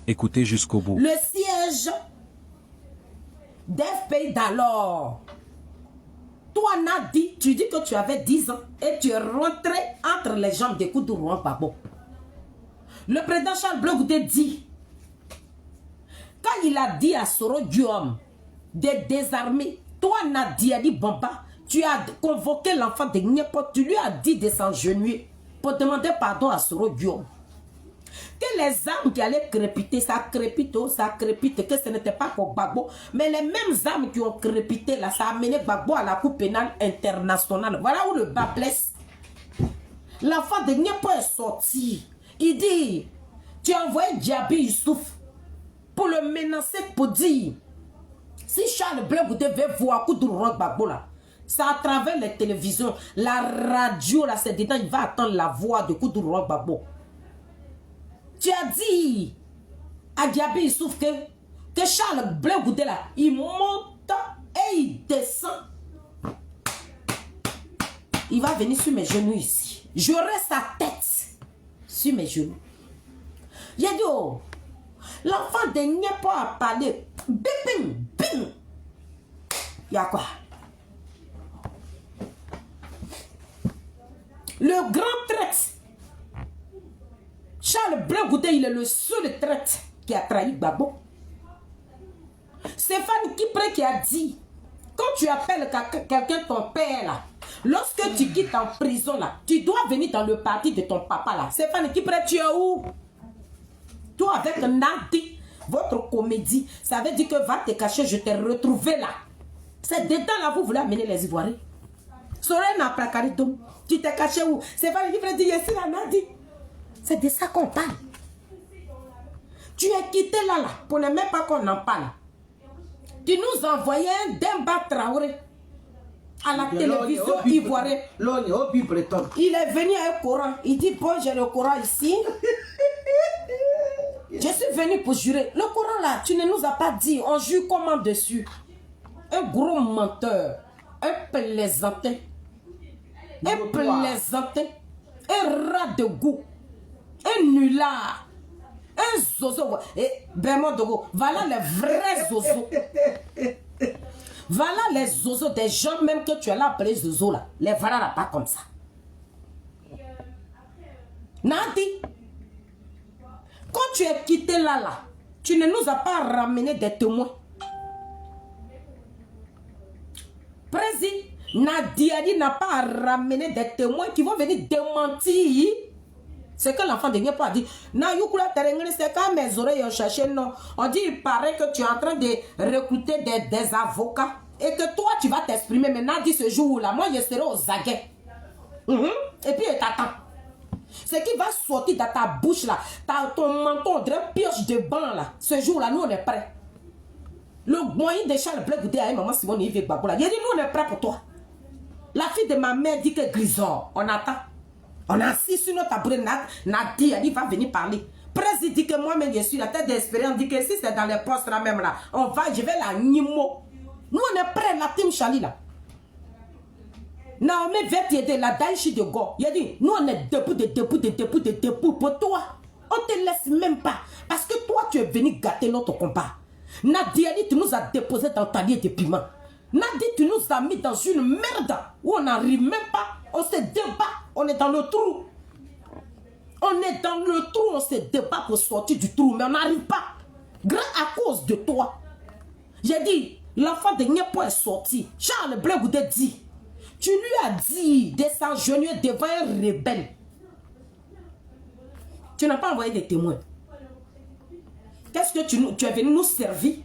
Écoutez jusqu'au bout. Le siège d'FPI d'alors. Toi, Nadi, tu dis que tu avais 10 ans et tu es rentré entre les jambes des coups de Laurent Gbagbo. Le président Charles Blé Goudé dit, quand il a dit à Soro Guillaume de désarmer, toi, Nadi Ali Bamba, tu as convoqué l'enfant de n'importe, tu lui as dit de s'engenouiller pour demander pardon à Soro Guillaume. Que les armes qui allaient crépiter, ça crépite, que ce n'était pas pour Gbagbo, mais les mêmes armes qui ont crépité là, ça a amené Gbagbo à la Cour pénale internationale. Voilà où le bas blesse. L'enfant de Niepo est sorti. Il dit, tu as envoyé Diaby Youssouf pour le menacer, pour dire, si Charles Blé Goudé veut voir coup de Laurent Gbagbo là, c'est à travers les télévisions, la radio là, c'est dedans, il va attendre la voix de coup de Laurent Gbagbo. Tu as dit à Diaby Youssouf que Charles Blé Goudé là, il monte et il descend. Il va venir sur mes genoux ici. J'aurai sa tête sur mes genoux. J'ai dit, oh, l'enfant de Niepo a parlé. Bing, bing, bing. Il y a quoi? Le grand traître. Charles Blé Goudé, il est le seul traître qui a trahi Gbagbo. Stéphane Kipré qui a dit, quand tu appelles quelqu'un ton père là, lorsque tu quittes en prison là, tu dois venir dans le parti de ton papa là. Stéphane Kipré, tu es où? Toi avec Nadi, votre comédie, ça veut dire que va te cacher, je t'ai retrouvé là. C'est dedans là, vous voulez amener les Ivoiriens. Sorena Prakarito, tu t'es caché où? Stéphane Kipré dit, ici là, Nadi. C'est de ça qu'on parle. Tu es quitté là, pour ne même pas qu'on en parle. Tu nous envoyais un Demba Traoré à la télévision ivoirienne. Il est venu à un Coran. Il dit, bon, j'ai le Coran ici. Je suis venu pour jurer. Le Coran là, tu ne nous as pas dit. On jure comment dessus? Un gros menteur. Un plaisantin. Un plaisantin. Un rat de goût. Un nulard. Un zozo. Et Bernard Dogo, voilà les vrais zozos. Voilà les zozos des gens même que tu as là appelé zozo là. Les voilà là pas comme ça. Nadi, quand tu es quitté là, tu ne nous as pas ramené des témoins. Président, Nadiadi n'a pas ramené des témoins qui vont venir démentir. C'est que l'enfant de Niepo a dit. C'est quand mes oreilles ont cherché, non. On dit, il paraît que tu es en train de recruter des avocats. Et que toi, tu vas t'exprimer. Mais Nadi, ce jour-là, moi, je serai aux aguets. Et puis, il t'attend. Ce qui va sortir dans ta bouche, là, ton menton, on dirait pioche de banc, là. Ce jour-là, nous, on est prêts. Le moyen de Charles Blé Goudé à maman Simone Yves Gbagbo, là. Il a dit, nous, on est prêts pour toi. La fille de ma mère dit que Grisor, on attend. On a assis sur notre tabouret, Nadi, elle va venir parler. Président dit que moi-même, je suis la tête d'expérience, dit que si c'est dans les postes là même là, je vais la nimo. Nous, on est prêts, la team Chali là. Naomi va t'aider, la Daïchi de Go. Il a dit, nous, on est debout pour toi. On te laisse même pas. Parce que toi, tu es venu gâter notre combat. Nadi, tu nous as déposé dans ta ligne de piment. Nadi, tu nous as mis dans une merde où on n'arrive même pas. On se débat, on est dans le trou. On est dans le trou, on se débat pour sortir du trou, mais on n'arrive pas. Grâce à cause de toi. J'ai dit, l'enfant de Niepo est sorti. Charles Blé Goudé dit, tu lui as dit de s'engenouiller devant un rebelle. Tu n'as pas envoyé des témoins. Qu'est-ce que tu es venu nous servir?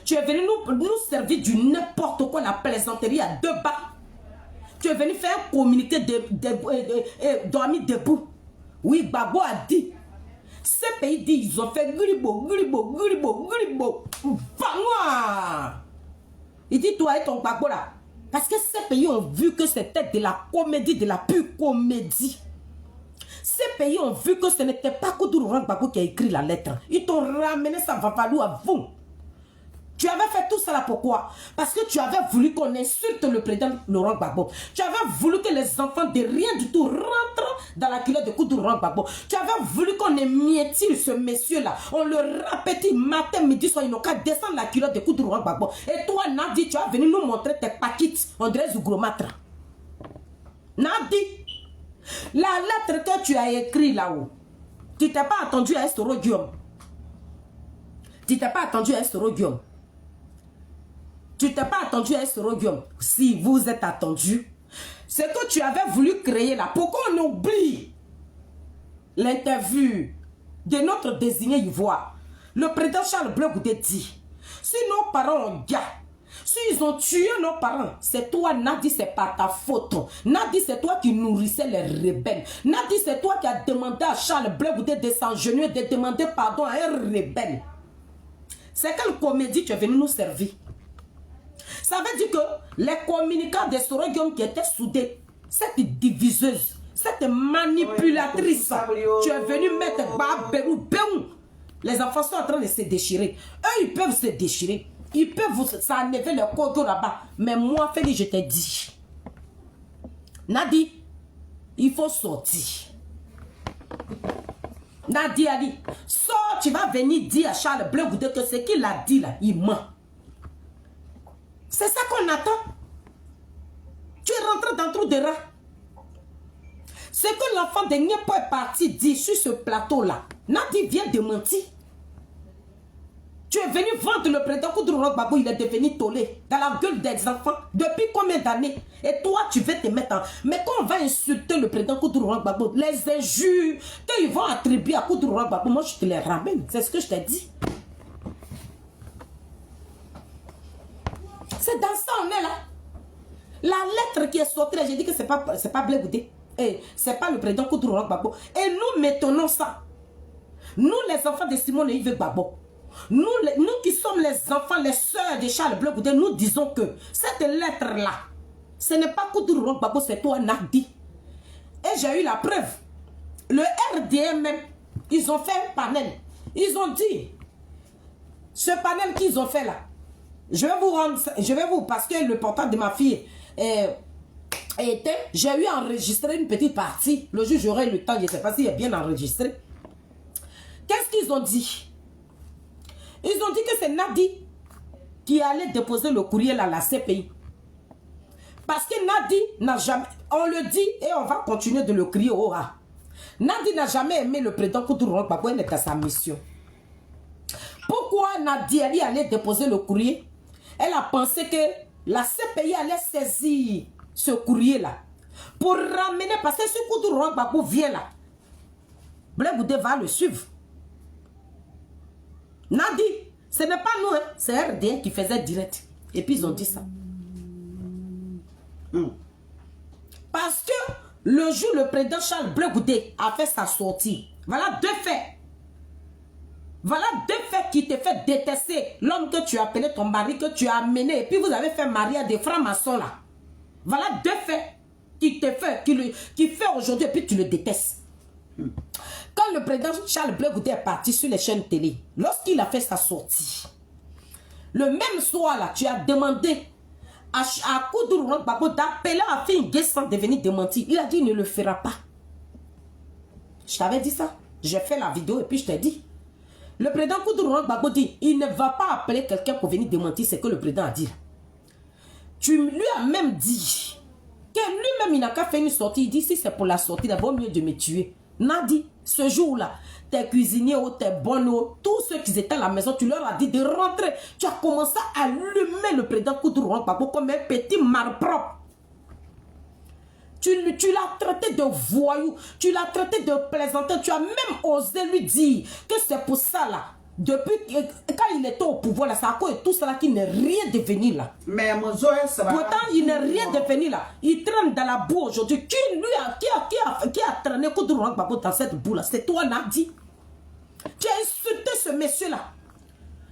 Tu es venu nous servir du n'importe quoi, la plaisanterie à deux bas. Tu es venu faire un communiqué dormir debout. Oui, Gbagbo a dit. Ces pays disent, ils ont fait gribo. Va-moi. Il dit, toi et ton Gbagbo là. Parce que ces pays ont vu que c'était de la comédie, de la pure comédie. Ces pays ont vu que ce n'était pas Laurent Gbagbo qui a écrit la lettre. Ils t'ont ramené ça va falloir à vous. Tu avais fait tout cela pourquoi? Parce que tu avais voulu qu'on insulte le président Laurent Gbagbo. Tu avais voulu que les enfants de rien du tout rentrent dans la culotte de Koudou Laurent Gbagbo. Tu avais voulu qu'on émietille ce monsieur-là. On le répétait matin, midi, soir. Il n'a qu'à descendre la culotte de Koudou Laurent Gbagbo. Et toi, Nadi, tu as venu nous montrer tes paquites. On dirait Zougromatra. Nadi, la lettre que tu as écrite là-haut, tu t'es pas attendu à Estoro Guillaume. Tu t'es pas attendu à Estoro Guillaume. Tu t'es pas attendu à Estoro Guillaume. Si vous êtes attendu, c'est que tu avais voulu créer là. Pourquoi on oublie l'interview de notre désigné ivoire? Le président Charles Blé Goudé dit, si nos parents ont gars, s'ils ont tué nos parents, c'est toi, Nadi, c'est pas ta faute. Nadi, c'est toi qui nourrissais les rebelles. Nadi, c'est toi qui as demandé à Charles Blé Goudé de s'engenouiller, de demander pardon à un rebelle. C'est quelle comédie tu es venu nous servir? Ça veut dire que les communicants de Sorogium qui étaient soudés, cette diviseuse, cette manipulatrice, tu es venu mettre Babérou, Béou. Les enfants sont en train de se déchirer. Eux, ils peuvent se déchirer. Ils peuvent s'enlever leur corps là-bas. Mais moi, Félix, je t'ai dit. Nadi, il faut sortir. Nadi a dit, sors, tu vas venir dire à Charles Blé Goudé que ce qu'il a dit là, il ment. C'est ça qu'on attend. Tu es rentré dans le trou de rat. Ce que l'enfant de Niepo est parti dire sur ce plateau-là, Nadi vient de mentir. Tu es venu vendre le président Koudou Laurent Gbagbo, il est devenu tolé dans la gueule des enfants. Depuis combien d'années? Et toi, tu veux te mettre en... Mais quand on va insulter le président Koudou Laurent Gbagbo, les injures, ils vont attribuer à Koudou Laurent Gbagbo, moi je te les ramène. C'est ce que je t'ai dit. C'est dans ça on est là. La lettre qui est sortie, j'ai dit que c'est pas Blé Goudé. Et c'est pas le président Koudou Laurent Gbagbo. Et nous maintenons ça. Nous, les enfants de Simone et Yves Gbagbo, nous qui sommes les enfants, les sœurs de Charles Blé Goudé, nous disons que cette lettre-là, ce n'est pas Koudou Laurent Gbagbo, c'est toi, Nadi. Et j'ai eu la preuve. Le RDM même, ils ont fait un panel. Ils ont dit, ce panel qu'ils ont fait là, je vais vous, parce que le portable de ma fille était, j'ai eu enregistré une petite partie. Le jour j'aurai le temps, je ne sais pas s'il est bien enregistré. Qu'est-ce qu'ils ont dit? Ils ont dit que c'est Nadi qui allait déposer le courriel à la CPI. Parce que Nadi n'a jamais, on le dit et on va continuer de le crier au rat. Nadi n'a jamais aimé le président Koudou Laurent Gbagbo, elle est à sa mission. Pourquoi Nadi allait déposer le courrier? Elle a pensé que la CPI allait saisir ce courrier-là pour ramener, parce que si Koudou Laurent Gbagbo vient là, Blé Goudé va le suivre. Nadi, ce n'est pas nous, hein, c'est RDN qui faisait direct. Et puis ils ont dit ça. Parce que le jour où le président Charles Blé Goudé a fait sa sortie, voilà deux faits. Voilà deux faits qui te fait détester l'homme que tu as appelé ton mari, que tu as amené, et puis vous avez fait marier à des francs-maçons là. Voilà deux faits qui te fait, qui fait aujourd'hui, et puis tu le détestes. Quand le président Charles Blé Goudé est parti sur les chaînes télé, lorsqu'il a fait sa sortie, le même soir là, tu as demandé à Koudou Laurent Gbagbo d'appeler à Fine Guessan de venir démentir. Il a dit il ne le fera pas. Je t'avais dit ça. J'ai fait la vidéo et puis je t'ai dit. Le président Koudou Laurent Gbagbo dit il ne va pas appeler quelqu'un pour venir démentir ce que le président a dit. Tu lui as même dit que lui-même il n'a qu'à faire une sortie. Il dit si c'est pour la sortie, il vaut mieux de me tuer. Nadi, ce jour-là, tes cuisiniers ou tes bonnes, tous ceux qui étaient à la maison, tu leur as dit de rentrer. Tu as commencé à allumer le président Koudou Laurent Gbagbo comme un petit malpropre. Tu l'as traité de voyou, tu l'as traité de plaisantin, tu as même osé lui dire que c'est pour ça là. Depuis quand il était au pouvoir là, c'est à cause de tout ça là qu'il n'est rien devenu là. Mais pourtant il n'est rien devenu là. Il traîne dans la boue aujourd'hui. Qui a traîné Koudou Laurent Gbagbo dans cette boue là? C'est toi Nadi. Tu as insulté ce monsieur là.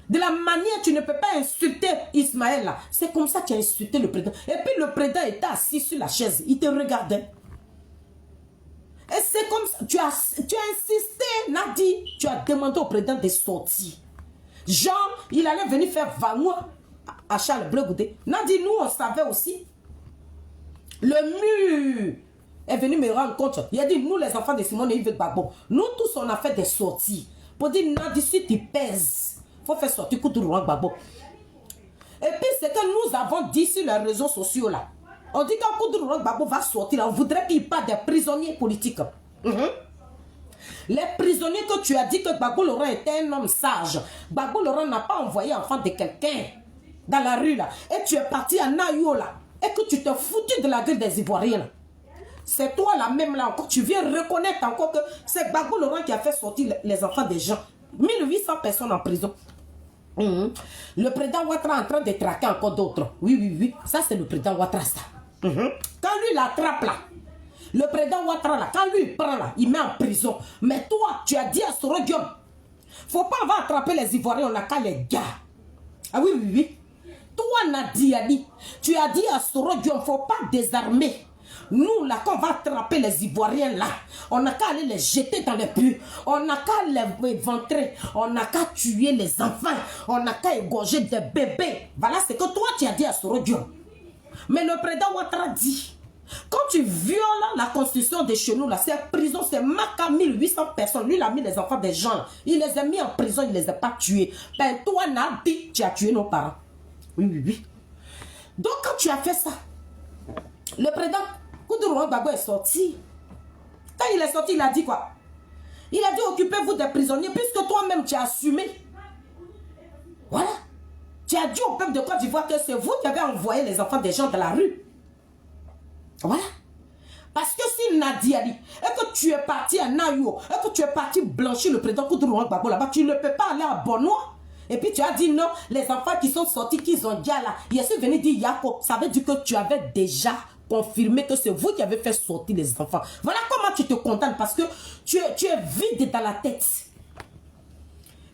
De la manière tu ne peux pas insulter Ismaël là. C'est comme ça que tu as insulté le président. Et puis le président était assis sur la chaise. Il te regardait. Et c'est comme ça. Tu as insisté, Nadi. Tu as demandé au président de sortir. Jean, il allait venir faire valoir à Charles Blé Goudé. Nadi, nous, on savait aussi. Le mur est venu me rendre compte. Il a dit, nous, les enfants de Simone et Yves Gbagbo, nous tous, on a fait des sorties. Pour dire, Nadi, si tu pèses, il faut faire sortir Koudourou Gbagbo. Et puis, c'est que nous avons dit sur les réseaux sociaux, là. On dit quand Koudourou Gbagbo va sortir, là, on voudrait qu'il parle des prisonniers politiques. Les prisonniers que tu as dit que Gbagbo Laurent était un homme sage. Gbagbo Laurent n'a pas envoyé enfant de quelqu'un dans la rue, là. Et tu es parti à Nayo, là. Et que tu te foutu de la gueule des Ivoiriens. C'est toi là même là encore. Tu viens reconnaître encore que c'est Gbagbo Laurent qui a fait sortir les enfants des gens. 1800 personnes en prison. Le président Ouattara est en train de traquer encore d'autres. Oui. Ça c'est le président Ouattara ça. Quand lui l'attrape là. Le président Ouattara là. Quand lui il prend là. Il met en prison. Mais toi tu as dit à Soro Diom. Faut pas avoir attrapé les Ivoiriens. On a qu'à les gars. Ah oui. Toi, Nadia, tu as dit à Soro Diom, il ne faut pas désarmer. Nous, là, quand on va attraper les Ivoiriens, là, on n'a qu'à aller les jeter dans les puits. On n'a qu'à les éventrer. On n'a qu'à tuer les enfants. On n'a qu'à égorger des bébés. Voilà ce que toi, tu as dit à Soro Diom. Mais le président Ouattara dit, quand tu violes la constitution de chez nous, là, c'est prison, c'est Maka 1800 personnes. Lui, il a mis les enfants des gens. Là. Il les a mis en prison, il ne les a pas tués. Ben, toi, Nadi, tu as tué nos parents. Oui. Donc, quand tu as fait ça, le président Koudourou Gbagbo est sorti. Quand il est sorti, il a dit quoi? Il a dit, occupez-vous des prisonniers, puisque toi-même, tu as assumé. Voilà. Tu as dit au peuple de Côte d'Ivoire que c'est vous qui avez envoyé les enfants des gens dans la rue. Voilà. Parce que si Nadia dit, et que tu es parti à Nayo, et que tu es parti blanchir le président Koudourou Gbagbo là-bas, tu ne peux pas aller à Bonois. Et puis tu as dit non, les enfants qui sont sortis, qu'ils ont déjà là. Je suis venu dire Yako, ça veut dire que tu avais déjà confirmé que c'est vous qui avez fait sortir les enfants. Voilà comment tu te contentes parce que tu es vide dans la tête.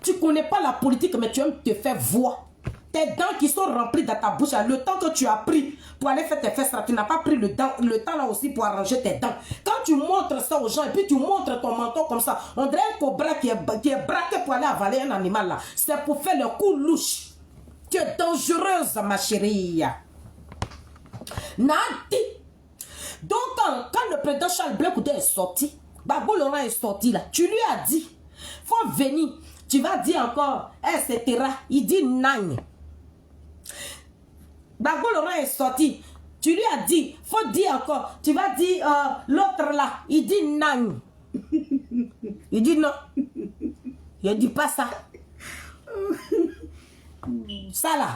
Tu ne connais pas la politique, mais tu aimes te faire voir. Tes dents qui sont remplies dans ta bouche, le temps que tu as pris pour aller faire tes fesses, tu n'as pas pris le temps là aussi pour arranger tes dents. Quand tu montres ça aux gens et puis tu montres ton menton comme ça, on dirait un cobra qui est braqué pour aller avaler un animal là. C'est pour faire le coup louche. Tu es dangereuse, ma chérie. Nadi. Donc, quand le président Charles Blé Goudé est sorti, Gbagbo Laurent est sorti là, tu lui as dit, faut venir, tu vas dire encore, etc. Il dit non. Gbagbo Laurent est sorti. Tu lui as dit, faut dire encore. Tu vas dire l'autre là. Il dit non. Il dit non. Il ne dit pas ça. Ça là,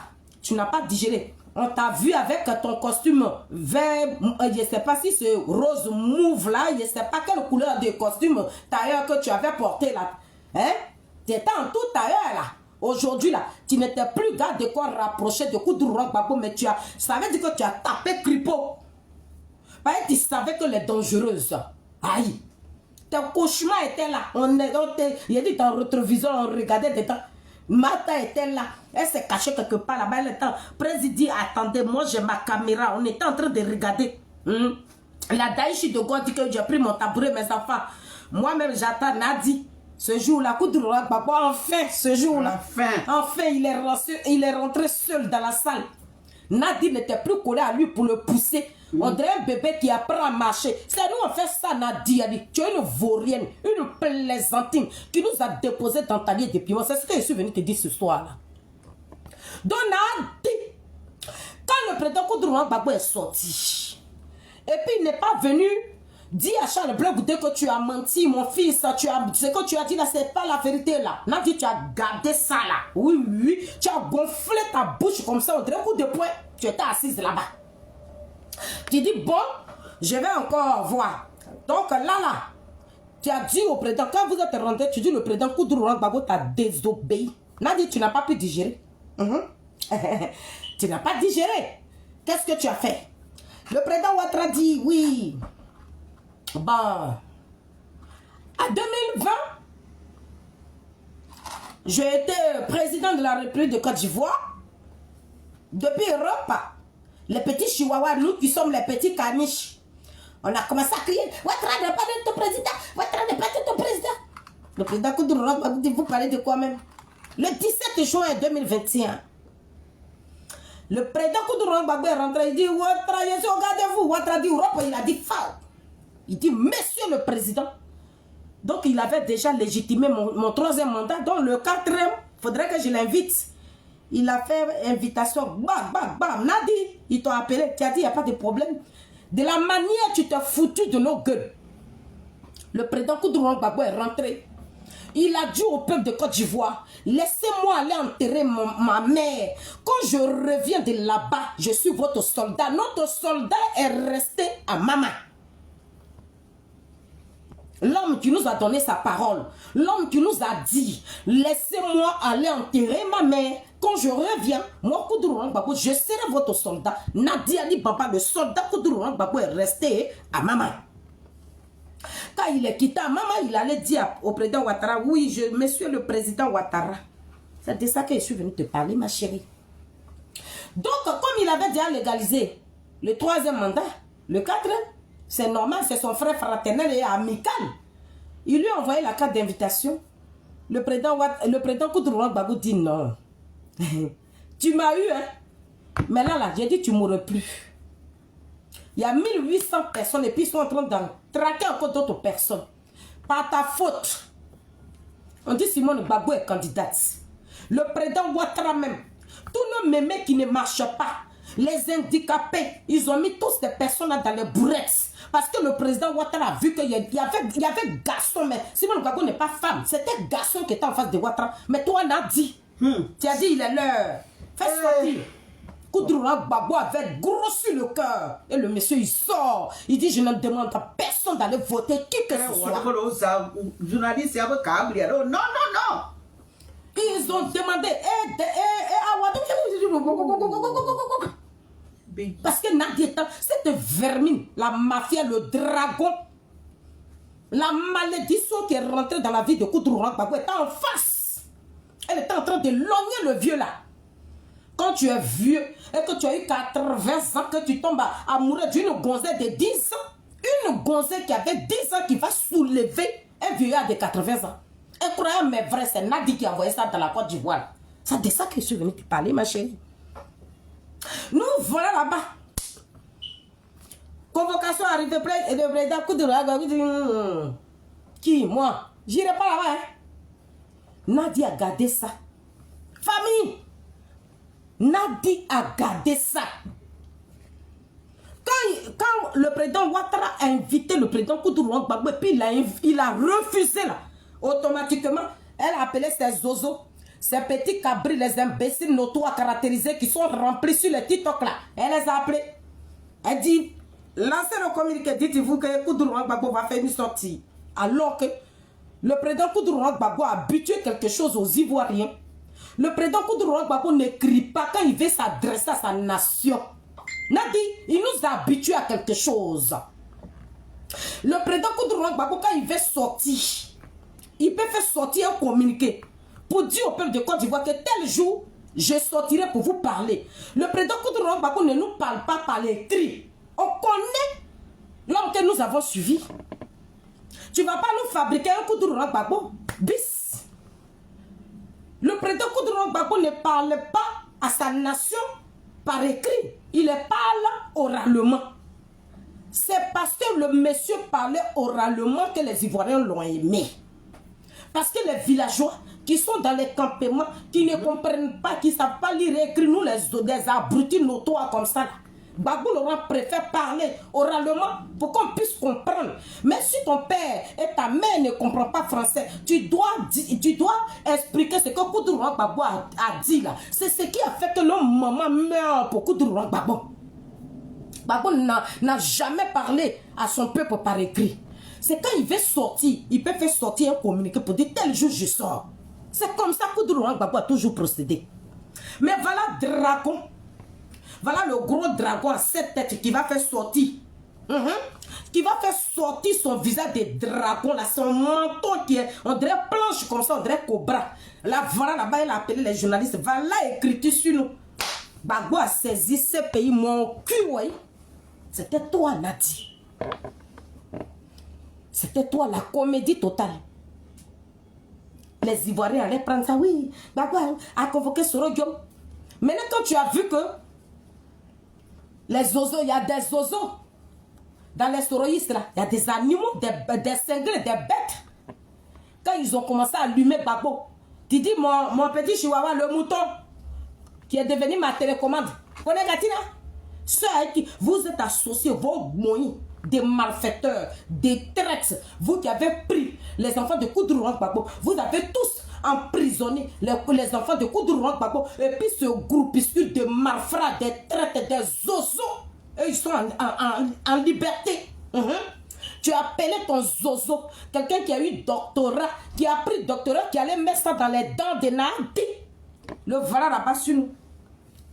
tu n'as pas digéré. On t'a vu avec ton costume vert, je ne sais pas si c'est rose mauve là, je ne sais pas quelle couleur de costume tailleur que tu avais porté là. Hein? Tu étais en tout tailleur là. Aujourd'hui, là, tu n'étais plus garde de corps rapproché de Koudourou Gbagbo, mais ça veut dire que tu as tapé Kripo. Parce que tu savais que les dangereuses. Aïe. Tes cauchemars étaient là. Il a dit dans le rétroviseur, on regardait dedans. Martha était là. Elle s'est cachée quelque part là-bas. Elle était. Président dit, attendez, moi j'ai ma caméra. On était en train de regarder. La Daïchi de God dit que j'ai pris mon tabouret, mes enfants. Moi-même, j'attends Nadi. Ce jour-là, Koudourou Gbagbo, enfin, ce jour-là, enfin, il est rentré seul dans la salle. Nadi n'était plus collé à lui pour le pousser. On dirait un bébé qui apprend à marcher. C'est nous, on fait ça, Nadi. Tu es une vaurienne, une plaisantine qui nous a déposé dans ta liée de piment. C'est ce que je suis venu te dire ce soir-là. Donc, Nadi, quand le président Koudourou Gbagbo est sorti, et puis il n'est pas venu. Dis à Charles Blé Goudé que tu as menti, mon fils. Ce que tu as dit là, c'est pas la vérité là. Nadi, tu as gardé ça là. Oui. Tu as gonflé ta bouche comme ça, on dirait un coup de poing. Tu étais assise là-bas. Tu dis, bon, je vais encore voir. Donc là, tu as dit au président, quand vous êtes rentré, tu dis le président Koudourou Gbagbo t'a désobéi. Nadi, tu n'as pas pu digérer. Tu n'as pas digéré. Qu'est-ce que tu as fait? Le président Ouattara dit, oui. Bon, à 2020, j'ai été président de la République de Côte d'Ivoire. Depuis Europe, les petits chihuahuas, nous qui sommes les petits caniches, on a commencé à crier Ouattara n'est pas ton président, Ouattara n'est pas ton président. Le président Koudourou Gbagbo dit, vous parlez de quoi même? Le 17 juin 2021, le président Koudou Gbagbo est rentré, il dit, Ouattara, regardez-vous, Ouattara dit, Europe, il a dit, FAO. Il dit, monsieur le président. Donc, il avait déjà légitimé mon troisième mandat. Donc, le quatrième, il faudrait que je l'invite. Il a fait invitation, bam, bam, bam. Nadi, ils t'ont appelé, tu as dit, il n'y a pas de problème. De la manière tu t'es foutu de nos gueules. Le président Koudou Gbagbo est rentré. Il a dit au peuple de Côte d'Ivoire, laissez-moi aller enterrer ma mère. Quand je reviens de là-bas, je suis votre soldat. Notre soldat est resté à Mama. L'homme qui nous a donné sa parole, l'homme qui nous a dit, laissez-moi aller enterrer ma mère. Quand je reviens, moi, Koudou Gbagbo, je serai votre soldat. Nadi Ali Baba, le soldat Koudou Gbagbo est resté à Mama. Quand il est quitté à Mama, il allait dire au président Ouattara, oui, monsieur le président Ouattara. C'est de ça que je suis venu te parler, ma chérie. Donc, comme il avait déjà légalisé le troisième mandat, le quatrième, c'est normal, c'est son frère fraternel et amical. Il lui a envoyé la carte d'invitation. Le président Koudou Gbagbo dit non. Tu m'as eu, hein. Mais là, j'ai dit tu m'aurais plus. Il y a 1800 personnes et puis ils sont en train de traquer encore d'autres personnes. Par ta faute. On dit Simone Gbagbo est candidate. Le président Ouattara même. Tous nos mémés qui ne marchent pas. Les handicapés. Ils ont mis tous ces personnes là dans les bourrettes. Parce que le président Ouattara a vu qu'il y avait garçon. Mais Simone Gbagbo n'est pas femme. C'était garçon qui était en face de Ouattara. Mais toi, on a dit. Tu as dit il est l'heure. Fais sortir. Koudou Gbagbo avait grossi le cœur. Et le monsieur, il sort. Il dit, je ne demande à personne d'aller voter qui que ce soit. Journaliste, non, non, non. Ils ont demandé. Parce que Nadieta, cette vermine, la mafia, le dragon, la malédiction qui est rentrée dans la vie de Koudou Gbagbo était en face. Elle était en train de logner le vieux là. Quand tu es vieux et que tu as eu 80 ans, que tu tombes amoureux d'une gonzette de 10 ans, une gonzette qui avait 10 ans qui va soulever un vieillard de 80 ans. Incroyable, mais vrai, c'est Nadi qui a envoyé ça dans la Côte d'Ivoire. C'est de ça que je suis venu te parler, ma chérie. Nous voilà là-bas. Convocation arrivée plein et le président Koudou Gbagbo. Qui, moi? J'irai pas là-bas. Hein? Nadi a gardé ça. Famille. Nadi a gardé ça. Quand le président Ouattara a invité le président Koudou Gbagbo, et puis il a refusé là, automatiquement, elle a appelé ses zozos, ces petits cabris, les imbéciles notoires caractérisés qui sont remplis sur les TikTok là. Elle les a appelés. Elle dit, lancez le communiqué, dites-vous que Koudou Gbagbo va faire une sortie. Alors que le président Koudou Gbagbo a habitué quelque chose aux Ivoiriens. Le président Koudou Gbagbo n'écrit pas quand il veut s'adresser à sa nation. Nadi, il nous a habitués à quelque chose. Le président Koudou Gbagbo, quand il veut sortir, il peut faire sortir un communiqué pour dire au peuple de Côte d'Ivoire que tel jour, je sortirai pour vous parler. Le président Koudou Gbagbo ne nous parle pas par l'écrit. On connaît l'homme que nous avons suivi. Tu ne vas pas nous fabriquer un Koudou Gbagbo bis. Le président Koudou Gbagbo ne parle pas à sa nation par écrit. Il parle oralement. C'est parce que le monsieur parlait oralement que les Ivoiriens l'ont aimé. Parce que les villageois qui sont dans les campements, qui ne comprennent pas, qui ne savent pas lire et écrire, nous des abrutis notoires comme ça. Gbagbo Laurent préfère parler oralement pour qu'on puisse comprendre. Mais si ton père et ta mère ne comprennent pas français, tu dois expliquer ce que Koudou Gbagbo a dit là. C'est ce qui a fait que nos mamans meurent pour Koudou Gbagbo. Gbagbo n'a jamais parlé à son peuple par écrit. C'est quand il veut sortir, il peut faire sortir un communiqué pour dire tel jour je sors. C'est comme ça que Koudou Gbagbo a toujours procédé. Mais voilà dragon. Voilà le gros dragon à 7 têtes qui va faire sortir. Qui va faire sortir son visage de dragon, là, son menton qui est, on dirait planche comme ça, on dirait cobra. Là, voilà là-bas, il a appelé les journalistes. Voilà, écrit sur nous. Gbagbo a saisi ce pays, mon cul, oui. C'était toi, Nadi. C'était toi, la comédie totale. Les Ivoiriens allaient prendre ça. Oui, Gbagbo a convoqué Soro Diom. Maintenant, quand tu as vu que les zozos, il y a des zozos dans les soroïstes là, il y a des animaux, des cinglés, des bêtes. Quand ils ont commencé à allumer Gbagbo, tu dis mon petit chihuahua, le mouton, qui est devenu ma télécommande. Connais Gatina? Ceux avec qui vous êtes associés, vos moyens, des malfaiteurs, des traîtres, vous qui avez pris les enfants de Koudouran Gbagbo, vous avez tous emprisonné les enfants de Koudouran Gbagbo, et puis ce groupuscule de malfrats, des traîtres, des zozos, eux ils sont en liberté. Tu as appelé ton zozo, quelqu'un qui a eu doctorat, qui a pris doctorat, qui allait mettre ça dans les dents de Nadi. Le voilà là-bas sur nous.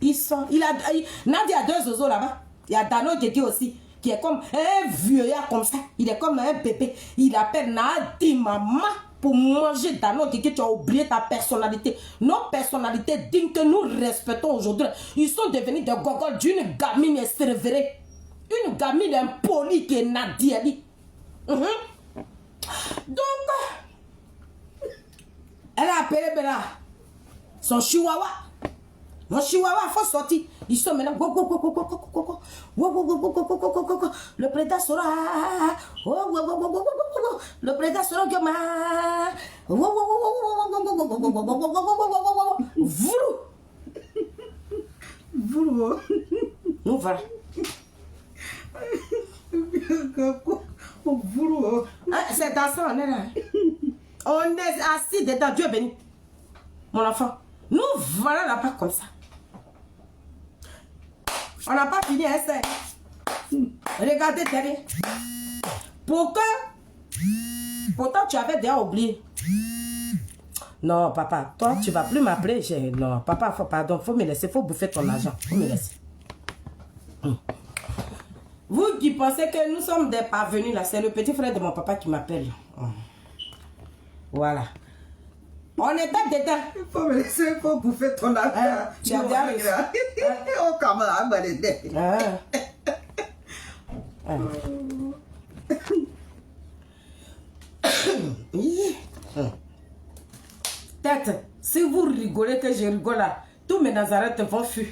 Nadi a deux zozos là-bas. Il y a Dano Djeki aussi, qui est comme un vieillard comme ça. Il est comme un bébé. Il appelle Nadi maman pour manger Dano Djeki. Tu as oublié ta personnalité. Nos personnalités dignes que nous respectons aujourd'hui, ils sont devenus des gogoles d'une gamine estérévérée. Une gamine impolie qui est Nadi Ali. Donc, elle a appelé Bella, son chihuahua. Mon chihuahua, il faut sortir. Ils sont maintenant. Le président sera. Le président sera. Nous voilà. C'est dans ça, on est là. On est assis dedans, Dieu béni. Mon enfant, nous voilà là-bas comme ça. On n'a pas fini, hein, c'est. Regardez derrière. Pourtant, tu avais déjà oublié. Non, papa, toi, tu ne vas plus m'appeler. Non, papa, pardon, faut me laisser, faut bouffer ton argent. Faut me laisser. Vous qui pensez que nous sommes des parvenus là, c'est le petit frère de mon papa qui m'appelle. Voilà. On est pas dedans. Il faut me laisser, il faut bouffer ton argent. Tu as bien raison. Oh, comment Peut-être, si vous rigolez que je rigole là, tous mes Nazareth vont fuir.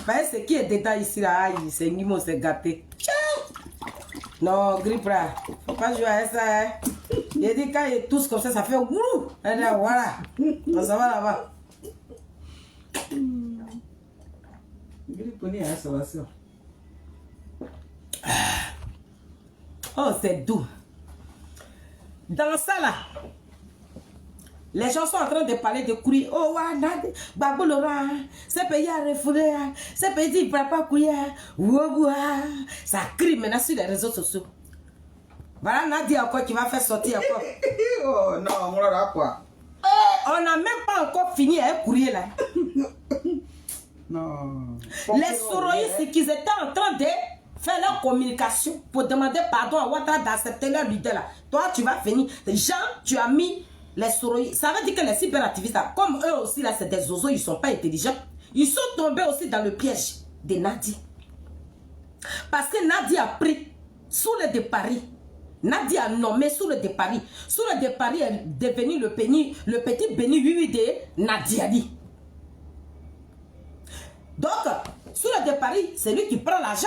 Ce qui est dedans ici là, c'est Nimo, c'est gâté. Non, Gripra, faut pas jouer à ça. Hein. Il dit quand ils tous comme ça fait ouh. Voilà, on s'en va là-bas. Oh, c'est doux. Dans ça là, les gens sont en train de parler de courir. Oh, Gbagbo Laurent, ce pays a refoulé, ce pays dit il ne peut pas courir. Ça crie maintenant sur les réseaux sociaux. Voilà Nadia encore qui va faire sortir encore. Oh non, on a quoi? On n'a même pas encore fini à courir là. Non. Les soroïstes qui étaient en train de faire leur communication pour demander pardon à Ouattara d'accepter leur leader là. Toi, tu vas finir. Jean, tu as mis les soroïstes. Ça veut dire que les cyberactivistes, comme eux aussi là, c'est des zozos, ils ne sont pas intelligents. Ils sont tombés aussi dans le piège de Nadi. Parce que Nadi a pris sous le de Paris. Nadi a nommé sous le de Paris. Sous le de Paris est devenu le petit béni de Nadiali. Donc, sous le de Paris, c'est lui qui prend l'argent.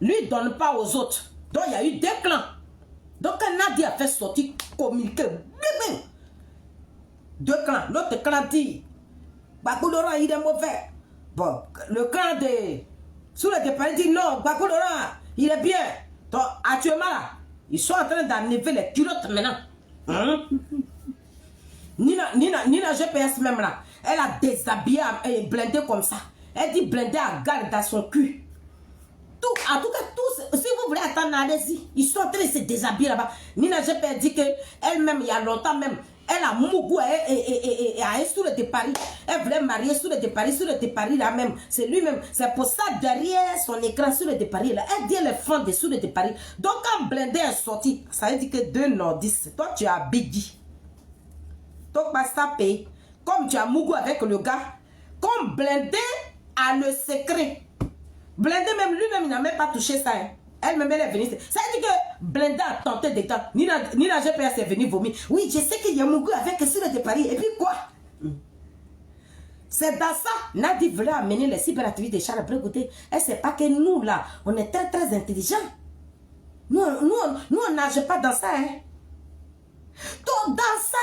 Lui, il ne donne pas aux autres. Donc, il y a eu 2 clans. Donc, quand Nadi a fait sortir, communiquer, 2 clans. L'autre clan dit, Gbagbo Laurent, il est mauvais. Bon, le clan de sous le de Paris dit, non, Gbagbo Laurent, il est bien. Donc, actuellement, là, ils sont en train d'enlever les culottes maintenant. Nina GPS même là, elle a déshabillé et blindé comme ça. Elle dit blindé à garde dans son cul. En tout cas, tous, si vous voulez attendre, allez-y. Ils sont en train de se déshabiller là-bas. Nina GPS dit qu'elle-même, il y a longtemps même, elle a Mougou et a un sous le de Paris. Elle voulait marier sous le de Paris, sous le de Paris là même. C'est lui-même. C'est pour ça, derrière son écran sous le de Paris là, elle dit les fans de sous le de Paris. Donc, quand Blindé est sorti, ça veut dire que 2 nordistes, toi tu as Biggie. Donc, basta paye. Comme tu as Mougou avec le gars, comme Blindé a le secret. Blindé même, lui-même, il n'a même pas touché ça. Hein. Elle-même, elle est venue. Ça veut dire que Blenda a tenté d'éteindre. Nina GPS est venu vomir. Oui, je sais qu'il y a Mougou avec Sire de Paris. Et puis quoi? C'est dans ça. Nadi voulait amener les cyberactivistes de Charles Blé-Goudé. Elle ne sait pas que nous, là, on est très, très intelligents. Nous, on nage pas dans ça, hein. Donc, dans ça,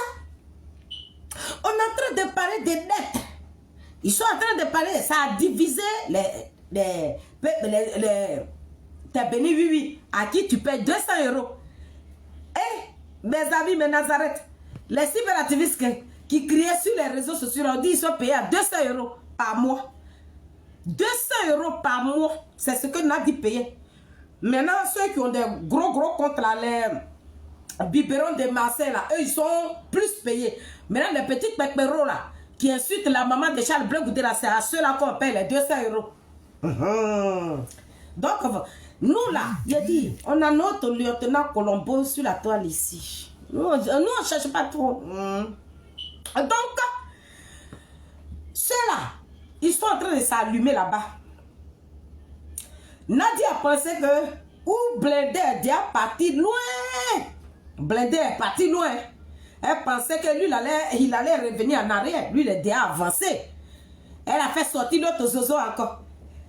on est en train de parler des dettes. Ils sont en train de parler, ça a divisé tes bénis, oui, à qui tu payes 200 €. Eh, mes amis, mes Nazareth, les cyberactivistes qui criaient sur les réseaux sociaux, on dit qu'ils sont payés à 200 € par mois. 200 € par mois, c'est ce que Nadi payait. Maintenant, ceux qui ont des gros comptes là, les biberons de Marseille là, eux ils sont plus payés. Maintenant, les petits pépéros là, qui insultent la maman de Charles Blé-Goudé là, c'est à ceux-là qu'on paye les 200 €. Donc, nous là, j'ai dit, on a notre lieutenant Colombo sur la toile ici. Nous on ne cherche pas trop. Donc, ceux-là, ils sont en train de s'allumer là-bas. Nadia a pensé que où Blindé est déjà parti loin. Blindé est parti loin. Elle pensait que lui, il allait revenir en arrière. Lui, il est déjà avancé. Elle a fait sortir l'autre Zozo encore.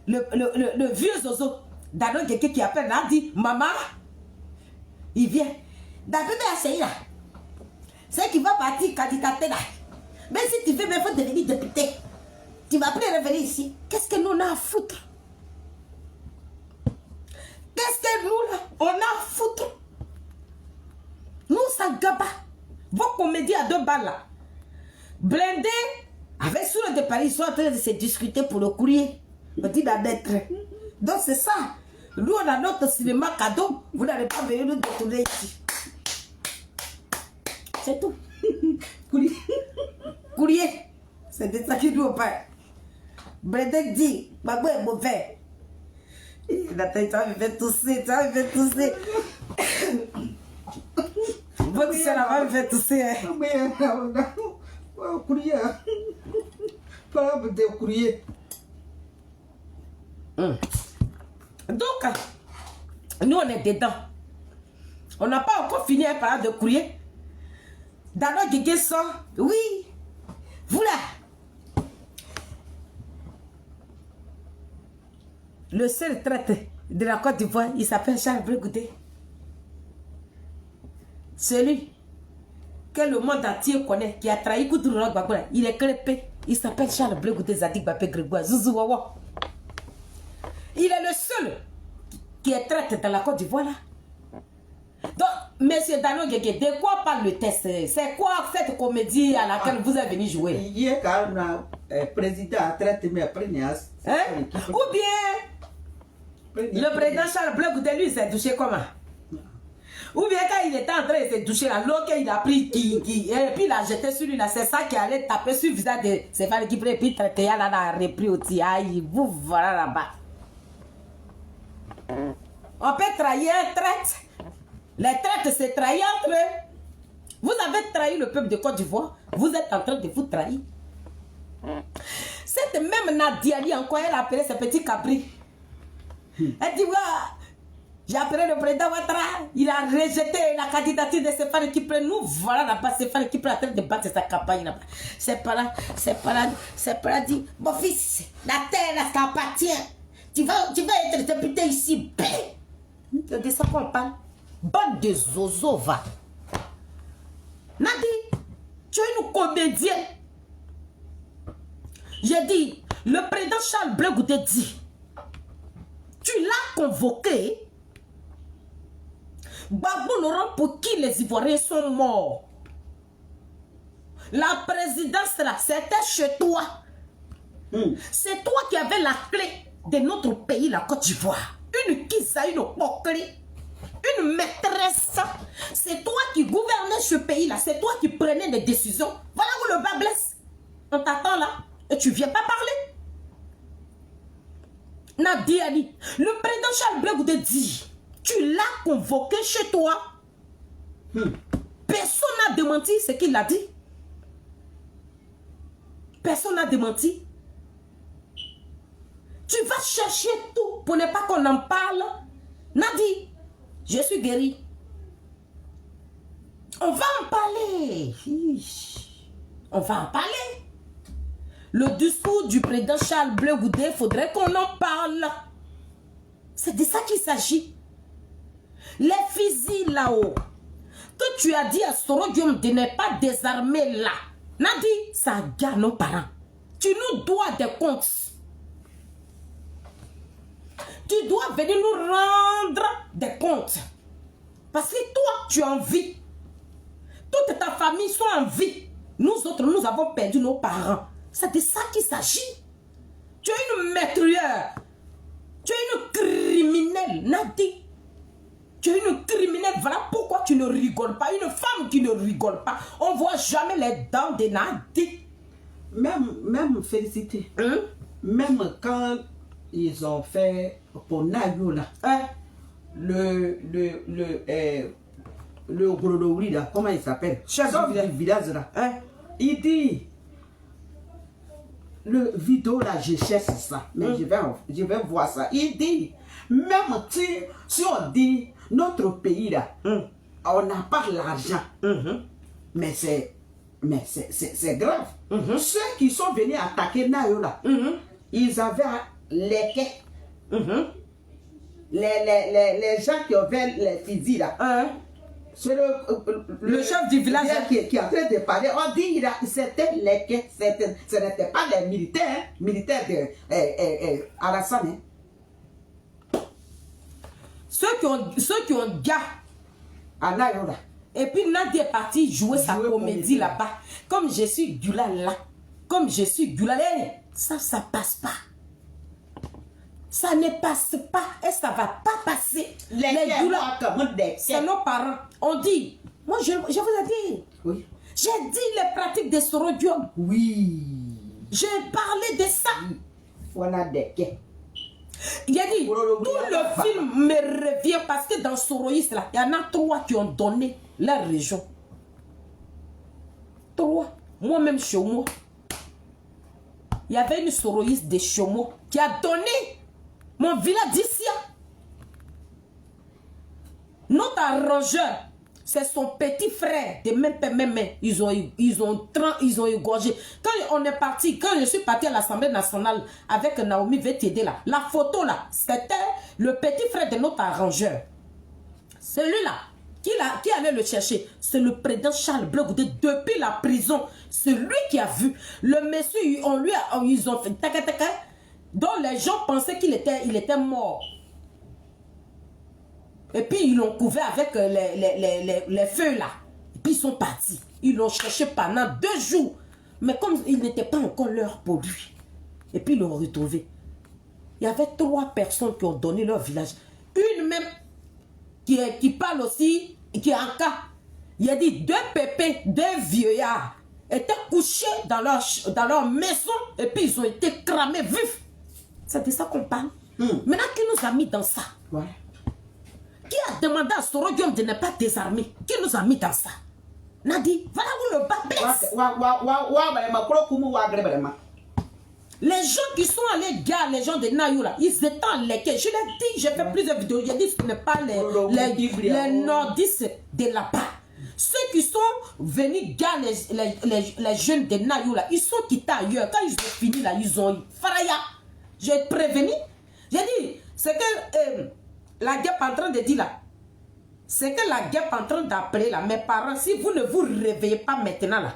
Le vieux Zozo. Dado quelqu'un qui appelle, a dit, maman, il vient. D'abord, c'est là. C'est qui va partir candidater là. Mais si tu veux, il faut devenir député. Tu vas plus revenir ici. Qu'est-ce que nous on a à foutre? Qu'est-ce que nous là, on a à foutre? Nous, ça gaba. Vos comédies à 2 balles là. Blindé, avec Soule de Paris, ils sont en train de se discuter pour le courrier. On dit d'être. Donc c'est ça. Nous, on a notre cinéma cadeau. Vous n'allez pas venir nous détourner ici. C'est tout. Courrier. Courrier. C'est de ça qu'il nous parle. Blindé dit, Babou est mauvais. Il a tête, ça me fait tousser, ça me fait tousser. Votre soeur va me faire tousser. Courrier. Pas de courrier. Donc, nous on est dedans. On n'a pas encore fini à parler de courrier. Dans notre guégué sort, oui, vous là. Le seul traité de la Côte d'Ivoire, il s'appelle Charles Blé-Goudé. Celui que le monde entier connaît, qui a trahi Koutourou Gbagboula, il est crépé. Il s'appelle Charles Blé-Goudé Zadig Babé Grégoire, Zouzou Wawa. Il est le seul qui est traité dans la Côte d'Ivoire là. Donc, monsieur Dano Guégué, de quoi parle le test? C'est quoi cette comédie à laquelle vous êtes venu jouer? Il est quand même président à traiter, mais après, il y a. Ou bien, le président Charles Blé-Goudé, lui, s'est touché comment? Ou bien quand il était en train de se toucher là, l'eau qu'il a pris, et puis il a jeté sur lui là, c'est ça qui allait taper sur le visage de ses femmes qui prennent, puis traiter là, a repris au aïe, vous voilà là-bas. On peut trahir un traite. Les traites, c'est trahir entre eux. Vous avez trahi le peuple de Côte d'Ivoire, vous êtes en train de vous trahir. Cette même Nadiali encore, elle a appelé ses petits cabris. Elle dit, ouais, j'ai appelé le président Ouattara, il a rejeté la candidature de ces femmes qui prennent. Nous voilà là-bas, ces femmes qui prennent en train de battre sa campagne là-bas. C'est pas là, dit, mon fils, la terre, là, ça appartient. Tu vas être député ici. C'est de ça qu'on parle. Bande de zozo, va. Nadi, tu es une comédienne. J'ai dit, le président Charles Blé-Goudé dit, tu l'as convoqué. Gbagbo Laurent, pour qui les Ivoiriens sont morts. La présidence là, c'était chez toi. C'est toi qui avais la clé de notre pays, la Côte d'Ivoire. Une kisa, une pokri, une maîtresse. C'est toi qui gouvernais ce pays-là. C'est toi qui prenais des décisions. Voilà où le bas blesse. On t'attend là. Et tu viens pas parler. Nadia Ali, le président Charles Blé-Goudé dit, tu l'as convoqué chez toi. Personne n'a démenti ce qu'il a dit. Personne n'a démenti. Tu vas chercher tout pour ne pas qu'on en parle. Nadi, Je suis guéri. On va en parler. On va en parler. Le discours du président Charles Blé Goudé, il faudrait qu'on en parle. C'est de ça qu'il s'agit. Les fusils là-haut, que tu as dit à Sorodium de ne pas désarmer là, Nadi, ça garde nos parents. Tu nous dois des comptes. Tu dois venir nous rendre des comptes. Parce que toi, tu es en vie. Toute ta famille sont en vie. Nous autres, nous avons perdu nos parents. C'est de ça qu'il s'agit. Tu es une meurtrière. Tu es une criminelle, Nadi. Tu es une criminelle. Voilà pourquoi tu ne rigoles pas. Une femme qui ne rigole pas. On ne voit jamais les dents de Nadi. Même félicité. Hein? Même quand ils ont fait pour Nayou là, Hein? le Grodori là, comment il s'appelle? Chef du village là. Hein? Il dit, le vidéo là, je cherche ça, mais je vais voir ça. Il dit, même si on dit notre pays là, on n'a pas l'argent, mais c'est grave. Ceux qui sont venus attaquer Nayo là, ils avaient les quais. Les gens qui avaient les fusils là. C'est le chef du village qui est en train de parler. On dit c'était les quais, ce n'était pas les militaires, de Alassane. Ceux qui ont gars. À Nayo là. Et puis Nadia est partie jouer sa comédie là-bas. Comme je suis Gula là. Comme je suis Gula là. Ça passe pas. Ça ne passe pas. Et ça va pas passer. Les Gula, c'est nos parents. On dit. Moi, je vous ai dit. Oui. J'ai dit les pratiques de Sorodium. Oui. J'ai parlé de ça. Voilà des quais. Il a dit, tout le film me revient parce que dans Soroïs, là, il y en a 3 qui ont donné la région. 3. Moi-même, chez moi, il y avait une Soroïs de Chomo qui a donné mon village d'ici. Notre arrangeur, c'est son petit frère de même père, même. Ils ont égorgé. Quand on est parti, quand je suis parti à l'Assemblée nationale avec Naomi VTD là, la photo là, c'était le petit frère de notre arrangeur. Celui-là, qui allait le chercher, c'est le président Charles Blé Goudé depuis la prison. C'est lui qui a vu. Le monsieur, ils ont fait taka taka, dont les gens pensaient qu'il était mort. Et puis ils l'ont couvert avec les feux là. Et puis ils sont partis. Ils l'ont cherché pendant 2 jours. Mais comme il n'était pas encore l'heure pour lui. Et puis ils l'ont retrouvé. Il y avait 3 personnes qui ont donné leur village. Une même qui parle aussi, qui est en cas. Il a dit 2 pépés, 2 vieillards étaient couchés dans leur maison. Et puis ils ont été cramés vifs. C'est de ça qu'on parle. Maintenant, qui nous a mis dans ça? Ouais. Qui a demandé à Sorodium de ne pas désarmer? Qui nous a mis dans ça? Nadi, voilà où le bas blesse. Les gens qui sont allés gare, les gens de Nayou là, ils étaient en lesquels. Je l'ai dit, j'ai fait plusieurs vidéos. J'ai dit ce n'est pas les nordistes de là-bas. Ceux qui sont venus gare, les jeunes de Nayou là, ils sont quittés ailleurs. Quand ils ont fini là, ils ont faraya. J'ai prévenu. J'ai dit, c'est que la guerre est en train de dire là. C'est que la guerre est en train d'appeler là. Mes parents, si vous ne vous réveillez pas maintenant là,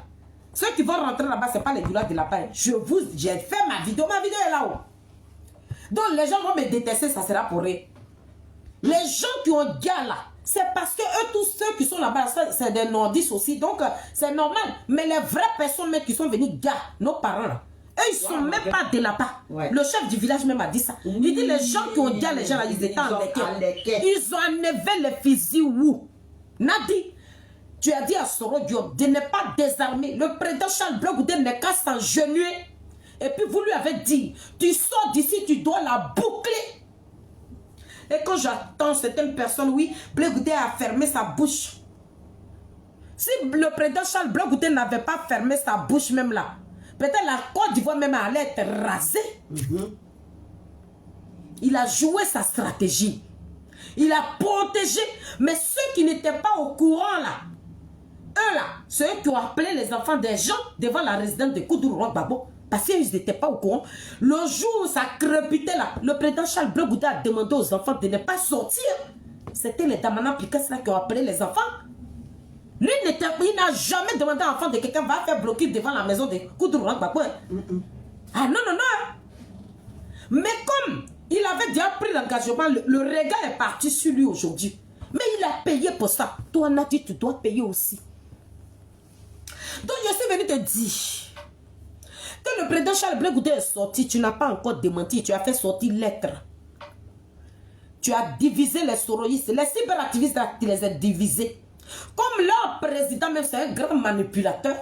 ceux qui vont rentrer là-bas, ce n'est pas les douleurs de là-bas. J'ai fait ma vidéo est là-haut. Donc les gens vont me détester, ça sera pour eux. Les gens qui ont guerre là, c'est parce que eux, tous ceux qui sont là-bas, c'est des nordistes aussi. Donc c'est normal. Mais les vraies personnes même qui sont venues guerre, nos parents là, eux, ils ne sont même pas de là-bas. Ouais. Le chef du village même a dit ça. Oui, il dit les gens qui ont dit les gens là, ils étaient en lesquels. Ils ont enlevé les fusils où? Nadi, tu as dit à Sorodium de ne pas désarmer. Le président Charles Blé Goudé n'est qu'à s'engenouiller. Et puis vous lui avez dit, tu sors d'ici, tu dois la boucler. Et quand j'attends certaines personnes, oui, Blé Goudé a fermé sa bouche. Si le président Charles Blé Goudé n'avait pas fermé sa bouche même là, peut-être la Côte d'Ivoire même allait être rasée. Il a joué sa stratégie. Il a protégé. Mais ceux qui n'étaient pas au courant là, eux là, ceux qui ont appelé les enfants des gens devant la résidence de Koudouro-Gbagbo, parce qu'ils n'étaient pas au courant. Le jour où ça crépitait là, le président Charles Blé Goudé a demandé aux enfants de ne pas sortir. C'était les Damana Pikas là qui ont appelé les enfants. Lui, il n'a jamais demandé à l'enfant de quelqu'un va faire bloquer devant la maison de Koudouro-Gbagbo. Ah non, non, non. Mais comme il avait déjà pris l'engagement, le regard est parti sur lui aujourd'hui. Mais il a payé pour ça. Toi, Nadi, tu dois payer aussi. Donc, je suis venu te dire que le président Charles Blé Goudé est sorti, tu n'as pas encore démenti, tu as fait sortir lettre. Tu as divisé les soroïstes, les cyberactivistes, tu les as divisés. Comme leur président, même c'est un grand manipulateur.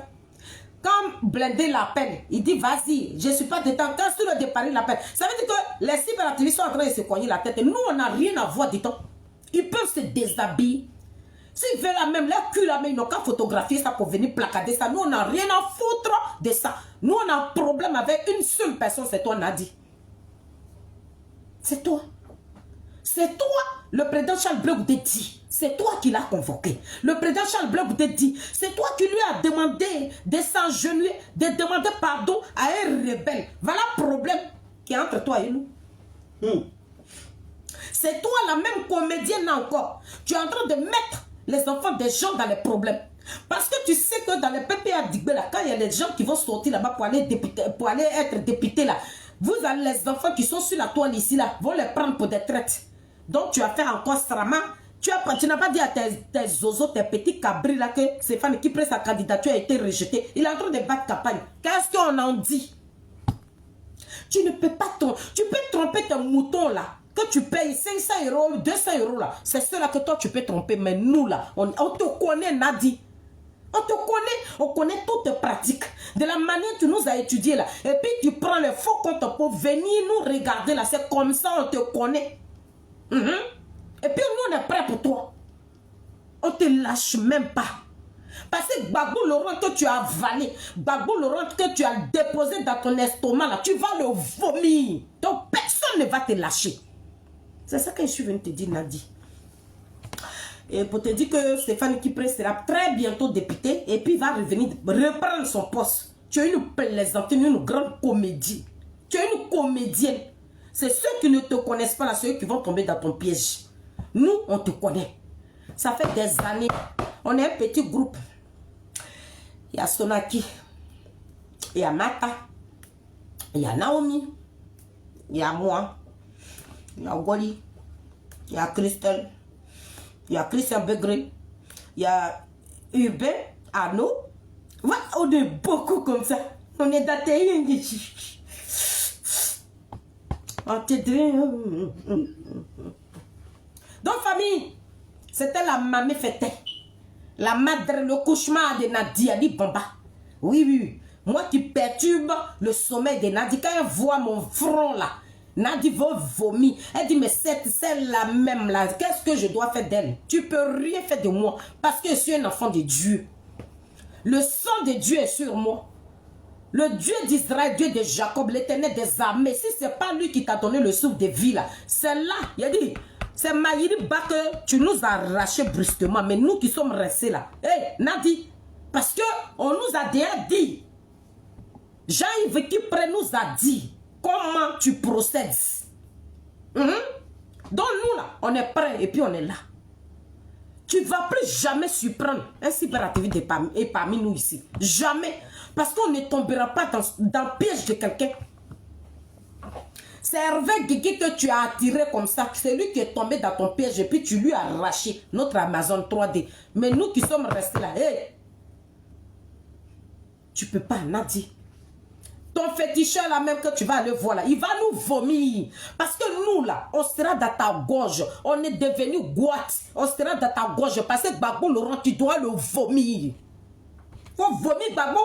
Quand Blindé l'appelle, il dit vas-y, je ne suis pas détendu. Quand sur le départ, il l'appelle. Ça veut dire que les cyberactivistes sont en train de se cogner la tête. Et nous, on n'a rien à voir du temps. Ils peuvent se déshabiller. S'ils veulent la même, leur cul la même, ils n'ont qu'à photographier ça pour venir placader ça. Nous, on n'a rien à foutre de ça. Nous, on a un problème avec une seule personne, c'est toi, Nadi. C'est toi. C'est toi, le président Charles Blé Goudé dit. C'est toi qui l'as convoqué. Le président Charles Blé Goudé dit, c'est toi qui lui as demandé de s'agenouiller, de demander pardon à un rebelle. Voilà le problème qui est entre toi et nous. C'est toi la même comédienne encore. Tu es en train de mettre les enfants des gens dans les problèmes. Parce que tu sais que dans les PPA d'Igbela, quand il y a les gens qui vont sortir là-bas pour aller être députés là, vous avez les enfants qui sont sur la toile ici là, vont les prendre pour des traites. Donc tu as fait encore Strama. Tu n'as pas dit à tes zozos, tes petits cabris là que Stéphane qui prend sa candidature a été rejetée. Il est en train de battre campagne. Qu'est-ce qu'on en dit? Tu ne peux pas tu peux tromper tes moutons là. Que tu payes 500 €, 200 € là. C'est cela que toi tu peux tromper. Mais nous là, on te connaît, Nadi. On te connaît, on connaît toutes tes pratiques. De la manière que tu nous as étudié là. Et puis tu prends les faux comptes pour venir nous regarder là. C'est comme ça on te connaît. Et puis nous on est prêts pour toi. On te lâche même pas. Parce que Gbagbo Laurent que tu as avalé, Gbagbo Laurent que tu as déposé dans ton estomac là, tu vas le vomir. Donc personne ne va te lâcher. C'est ça que je suis venu te dire, Nadi. Et pour te dire que Stéphane Kipré sera très bientôt député et puis va revenir reprendre son poste. Tu es une plaisante, une grande comédie. Tu es une comédienne. C'est ceux qui ne te connaissent pas là, ceux qui vont tomber dans ton piège. Nous, on te connaît. Ça fait des années. On est un petit groupe. Il y a Sonaki. Il y a Mata. Il y a Naomi. Il y a moi. Il y a Goli. Il y a Christelle. Il y a Christian Begré. Il y a Urbain. Arnaud. Ouais, on est beaucoup comme ça. On est datés. On te dit. Donc, famille, c'était la mamie fête. La madre, le cauchemar de Nadia dit Bamba. Oui, oui. Moi qui perturbe le sommeil de Nadia. Quand elle voit mon front là, Nadia va vomir. Elle dit, mais c'est la même là. Qu'est-ce que je dois faire d'elle? Tu peux rien faire de moi. Parce que je suis un enfant de Dieu. Le sang de Dieu est sur moi. Le Dieu d'Israël, Dieu de Jacob, l'éternel des armées. Si ce n'est pas lui qui t'a donné le souffle de vie là, c'est là. Il a dit. C'est Maïri Ba que tu nous as arraché brusquement. Mais nous qui sommes restés là. Hé, hey, Nadi. Parce qu'on nous a déjà dit. Jean-Yves Kipré nous a dit. Comment tu procèdes. Donc nous là, on est prêts et puis on est là. Tu ne vas plus jamais surprendre un cyberactiviste parmi nous ici. Jamais. Parce qu'on ne tombera pas dans le piège de quelqu'un. C'est Hervé Guigui que tu as attiré comme ça. C'est lui qui est tombé dans ton piège et puis tu lui as arraché notre Amazon 3D. Mais nous qui sommes restés là, hey, tu peux pas, Nadi. Ton féticheur là même que tu vas aller voir là, il va nous vomir. Parce que nous là, on sera dans ta gorge. On est devenu goite. On sera dans ta gorge. Parce que Gbagbo Laurent, tu dois le vomir. Faut vomir Gbagbo.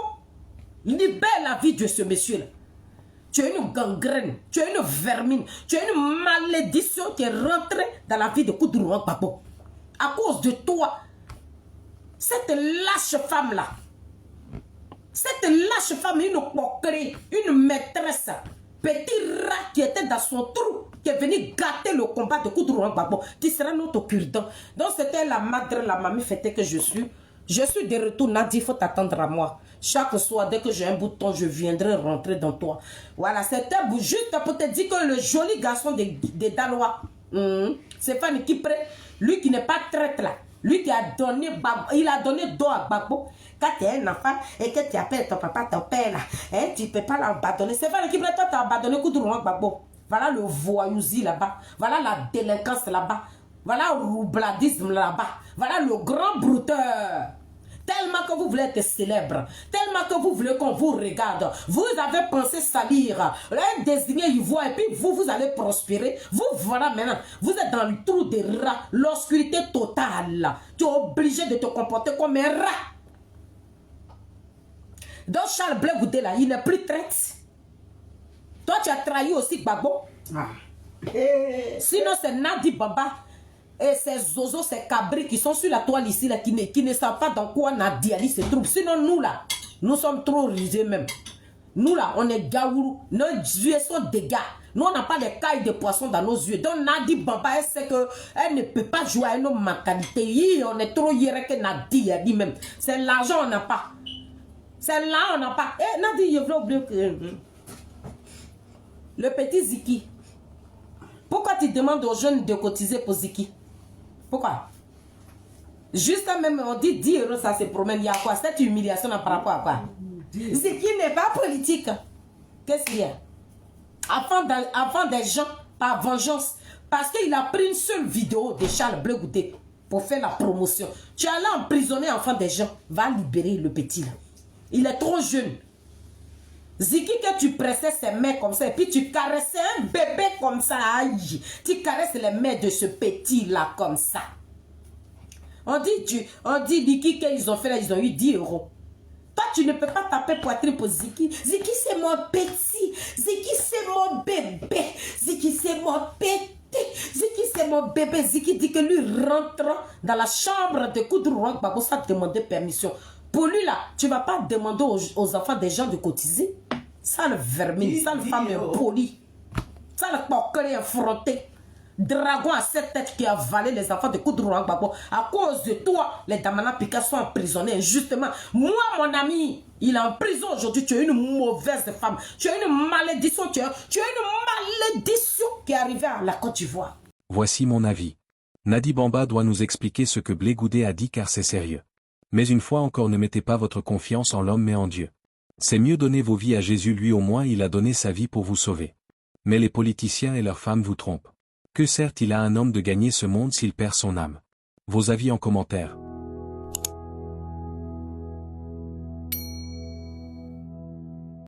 Libère la vie de ce monsieur là. Tu es une gangrène, tu es une vermine, tu es une malédiction qui est rentrée dans la vie de Koudouro Gbagbo. À cause de toi, cette lâche femme-là, cette lâche femme, une coquerie, une maîtresse, petit rat qui était dans son trou qui est venu gâter le combat de Koudouro Gbagbo, qui sera notre cure-dent. Donc c'était la madre, la mamie fêtée que je suis. Je suis de retour, Nadi, il faut t'attendre à moi. Chaque soir, dès que j'ai un bout de temps, je viendrai rentrer dans toi. Voilà, c'était juste pour te dire que le joli garçon de Dalois, c'est Fanny Kipré, lui qui n'est pas traître là, lui qui a donné, il a donné dos à Gbagbo. Quand tu es un enfant et que tu appelles ton papa, ton père là, hein, tu ne peux pas l'abandonner. C'est Fanny Kipré, toi tu as abandonné Koudouro Gbagbo. Voilà le voyousie là-bas, voilà la délinquance là-bas, voilà le roubladisme là-bas, voilà le grand brouteur. Tellement que vous voulez être célèbre, tellement que vous voulez qu'on vous regarde, vous avez pensé salir, un désigné ivoire et puis vous allez prospérer. Vous voilà maintenant, vous êtes dans le trou des rats, l'obscurité totale. Tu es obligé de te comporter comme un rat. Donc Charles Blé Goudé là, il n'est plus traite. Toi tu as trahi aussi Gbagbo. Sinon c'est Nadi Bamba. Et ces zozos, ces cabris qui sont sur la toile ici, là, qui ne savent pas dans quoi Nadiali se trouve. Sinon, nous, là, nous sommes trop risés même. Nous, là, on est gaourou. Nos yeux sont des gars. Nous, on n'a pas les cailles de poisson dans nos yeux. Donc, Nadi Bamba, elle sait qu'elle ne peut pas jouer à une autre mentalité. On est trop hier que Nadi a dit même. C'est l'argent, on n'a pas. C'est là, on n'a pas. Eh, Nadi, je veux oublier que... Le petit Ziki. Pourquoi tu demandes aux jeunes de cotiser pour Ziki? Pourquoi? Juste même, on dit 10 euros, ça se promène. Il y a quoi? Cette humiliation par rapport à quoi? Ziki n'est pas politique. Qu'est-ce qu'il y a? Avant des gens, par vengeance. Parce qu'il a pris une seule vidéo de Charles Blé Goudé pour faire la promotion. Tu es allé emprisonner enfant des gens. Va libérer le petit là. Il est trop jeune. Ziki, que tu pressais ses mains comme ça et puis tu caressais un bébé comme ça, aïe. Tu caresses les mains de ce petit là comme ça. On dit Niki qu'ils ont fait là, ils ont eu 10 euros. Toi, tu ne peux pas taper poitrine pour Ziki. Ziki, c'est mon petit. Ziki, c'est mon bébé. Ziki, c'est mon petit. Ziki, c'est mon bébé. Ziki dit que lui rentre dans la chambre de Koudouro Gbagbo sans demander permission. Pour lui, là, tu ne vas pas demander aux enfants des gens de cotiser. Ça, le vermine, ça, le femme impolie. Ça, le porquerie effronté. Dragon à 7 têtes qui a avalé les enfants de Koudouro Gbagbo. À cause de toi, les Damana Pika sont emprisonnés injustement. Moi, mon ami, il est en prison aujourd'hui. Tu es une mauvaise femme. Tu as une malédiction. Tu as une malédiction qui est arrivée à la Côte d'Ivoire. Voici mon avis. Nadi Bamba doit nous expliquer ce que Blé Goudé a dit car c'est sérieux. Mais une fois encore, ne mettez pas votre confiance en l'homme mais en Dieu. C'est mieux donner vos vies à Jésus, lui au moins il a donné sa vie pour vous sauver. Mais les politiciens et leurs femmes vous trompent. Que sert-il à un homme de gagner ce monde s'il perd son âme? Vos avis en commentaire.